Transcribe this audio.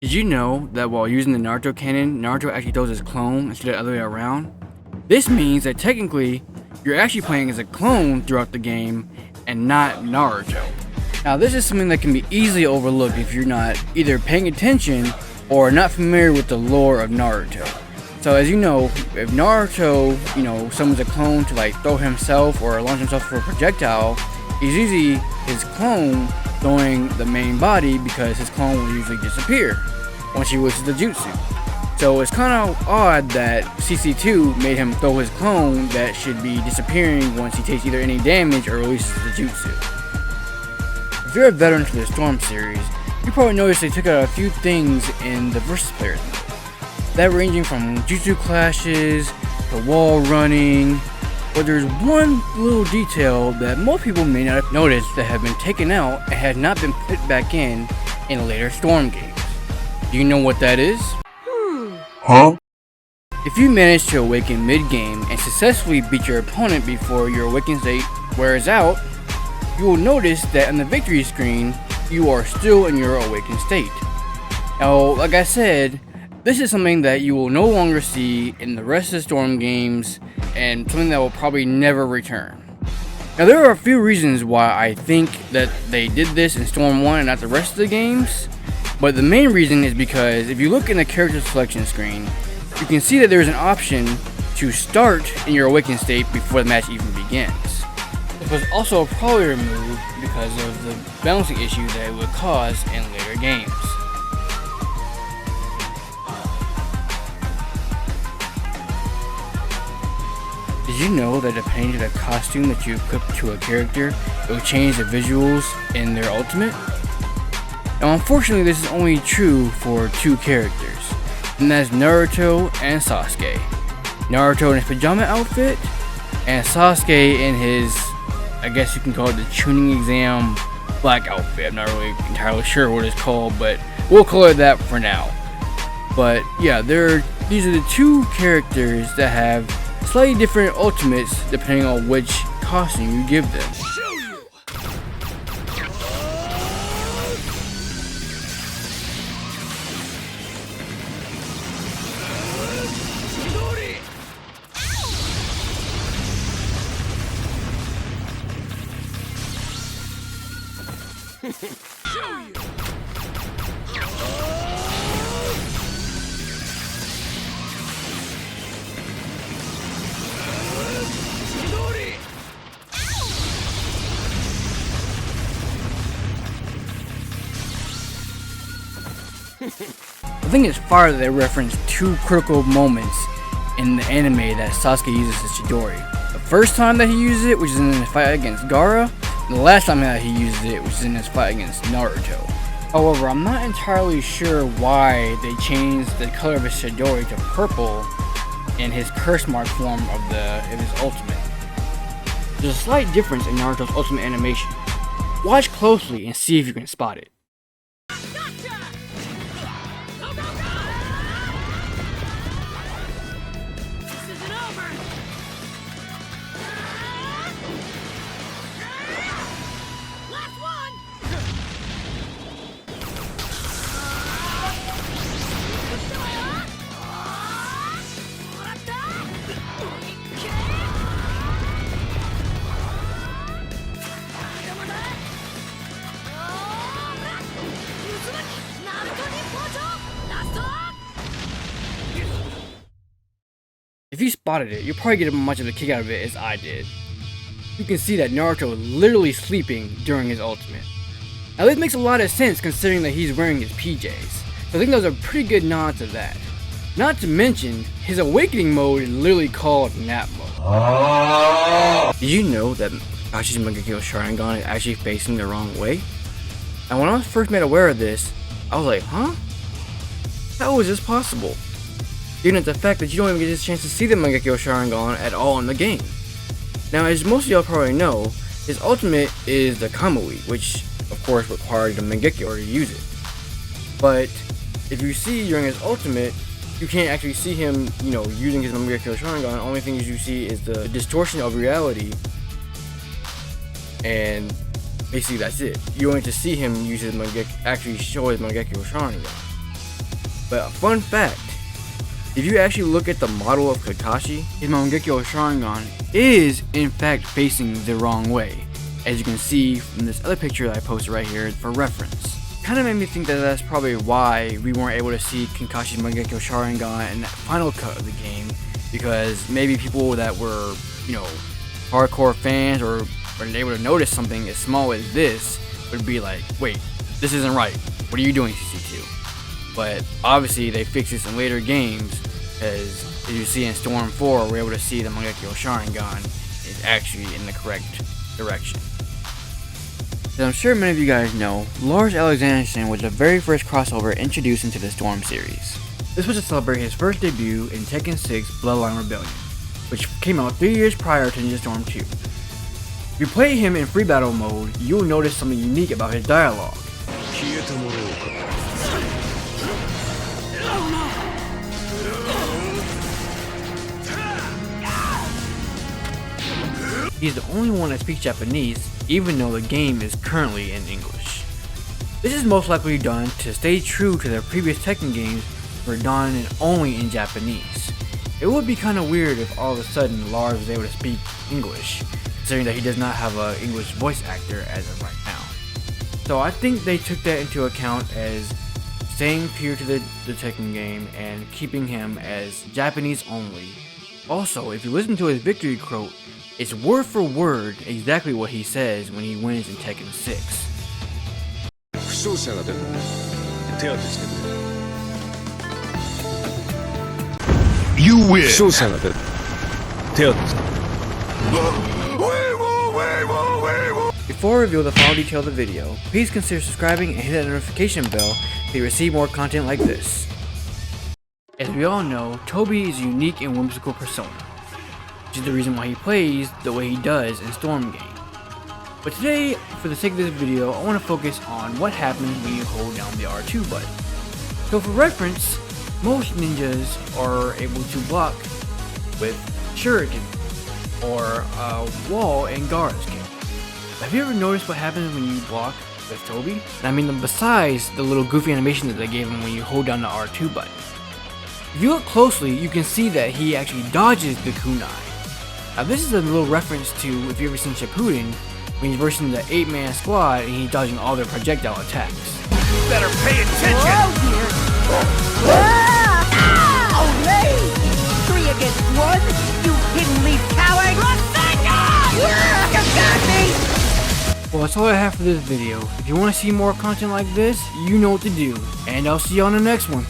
Did you know that while using the Naruto canon, Naruto actually throws his clone instead of the other way around? This means that technically, you're actually playing as a clone throughout the game and not Naruto. Now this is something that can be easily overlooked if you're not either paying attention or not familiar with the lore of Naruto. So as you know, if Naruto, summons a clone to like throw himself or launch himself for a projectile, it's usually his clone throwing the main body because his clone will usually disappear once he uses the jutsu. So it's kind of odd that CC2 made him throw his clone that should be disappearing once he takes either any damage or releases the jutsu. If you're a veteran to the Storm series, you probably noticed they took out a few things in the versus players mode. That ranging from jutsu clashes to wall running, but there's one little detail that most people may not have noticed that have been taken out and have not been put back in later Storm games. Do you know what that is? Huh? If you manage to awaken mid-game and successfully beat your opponent before your awakened state wears out, you will notice that on the victory screen, you are still in your awakened state. Now, like I said, this is something that you will no longer see in the rest of the Storm games and something that will probably never return. Now there are a few reasons why I think that they did this in Storm 1 and not the rest of the games, but the main reason is because if you look in the character selection screen, you can see that there's an option to start in your awakened state before the match even begins. This was also probably removed because of the balancing issue that it would cause in later games. Did you know that depending on the costume that you equip to a character, it will change the visuals in their ultimate? Now unfortunately this is only true for two characters, and that's Naruto and Sasuke. Naruto in his pajama outfit, and Sasuke in his, I guess you can call it the tuning exam black outfit. I'm not really entirely sure what it's called, but we'll call it that for now. But yeah, these are the two characters that have slightly different ultimates depending on which costume you give them. I think it's fire that they reference two critical moments in the anime that Sasuke uses his Chidori. The first time that he uses it, which is in his fight against Gaara, and the last time that he uses it, which is in his fight against Naruto. However, I'm not entirely sure why they changed the color of his Chidori to purple in his curse mark form of his ultimate. There's a slight difference in Naruto's ultimate animation. Watch closely and see if you can spot it. If you spotted it, you'll probably get as much of a kick out of it as I did. You can see that Naruto is literally sleeping during his ultimate. Now this makes a lot of sense considering that he's wearing his PJs, so I think those are pretty good nods to that. Not to mention, his awakening mode is literally called nap mode. Did you know that Kashi's Mangekyo Sharingan is actually facing the wrong way? And when I was first made aware of this, I was like, huh? How is this possible? Given at the fact that you don't even get this chance to see the Mangekyo Sharingan at all in the game. Now, as most of y'all probably know, his ultimate is the Kamui, which of course requires the Mangekyo to use it. But if you see during his ultimate, you can't actually see him, using his Mangekyo Sharingan. The only thing you see is the distortion of reality, and basically that's it. You only get to see him use his actually show his Mangekyo Sharingan. But a fun fact, if you actually look at the model of Kakashi, his Mangekyo Sharingan is in fact facing the wrong way, as you can see from this other picture that I posted right here for reference. Kind of made me think that that's probably why we weren't able to see Kakashi's Mangekyo Sharingan in that final cut of the game, because maybe people that were, hardcore fans or were able to notice something as small as this would be like, wait, this isn't right, what are you doing, CC2? But obviously they fixed this in later games, as you see in Storm 4, we're able to see the Mangekyo Sharingan is actually in the correct direction. As I'm sure many of you guys know, Lars Alexanderson was the very first crossover introduced into the Storm series. This was to celebrate his first debut in Tekken 6 Bloodline Rebellion, which came out 3 years prior to Ninja Storm 2. If you play him in free battle mode, you will notice something unique about his dialogue. He's the only one that speaks Japanese, even though the game is currently in English. This is most likely done to stay true to their previous Tekken games, were done and only in Japanese. It would be kinda weird if all of a sudden Lars was able to speak English, considering that he does not have an English voice actor as of right now. So I think they took that into account as staying pure to the Tekken game and keeping him as Japanese only. Also, if you listen to his victory quote, it's word for word exactly what he says when he wins in Tekken 6. You win. Before I reveal the final detail of the video, please consider subscribing and hit that notification bell so you receive more content like this. As we all know, Toby is a unique and whimsical persona, which is the reason why he plays the way he does in Storm game. But today, for the sake of this video, I want to focus on what happens when you hold down the R2 button. So for reference, most ninjas are able to block with Shuriken, or wall in Gaara's kick. Have you ever noticed what happens when you block with Toby? I mean, besides the little goofy animation that they gave him when you hold down the R2 button. If you look closely, you can see that he actually dodges the kunai. Now this is a little reference to, if you've ever seen Shippuden, when he's versing the 8-man squad and he's dodging all their projectile attacks. You better pay attention. Oh dear. Ah! Olay! 3 against 1, you hidden leaf coward! Yeah, you got me! Well, that's all I have for this video. If you want to see more content like this, you know what to do. And I'll see you on the next one.